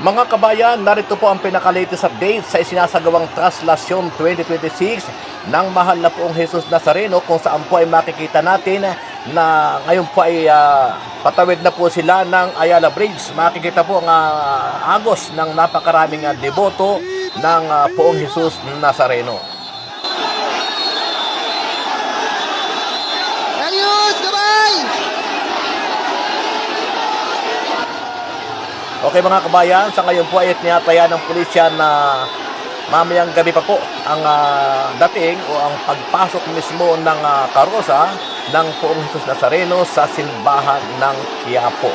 Mga kabayan, narito po ang pinaka-latest update sa isinasagawang Traslasyon 2026 ng mahal na poong Jesus Nazareno, kung saan po ay makikita natin na ngayon po ay patawid na po sila ng Ayala Bridge. Makikita po ang agos ng napakaraming deboto ng poong Jesus Nazareno. Darius, gabay! Okay mga kabayan, sa ngayon po ay tinataya ng pulisya na mamayang gabi pa po ang dating o ang pagpasok mismo ng karosa ng poong Jesus Nazareno sa simbahan ng Quiapo.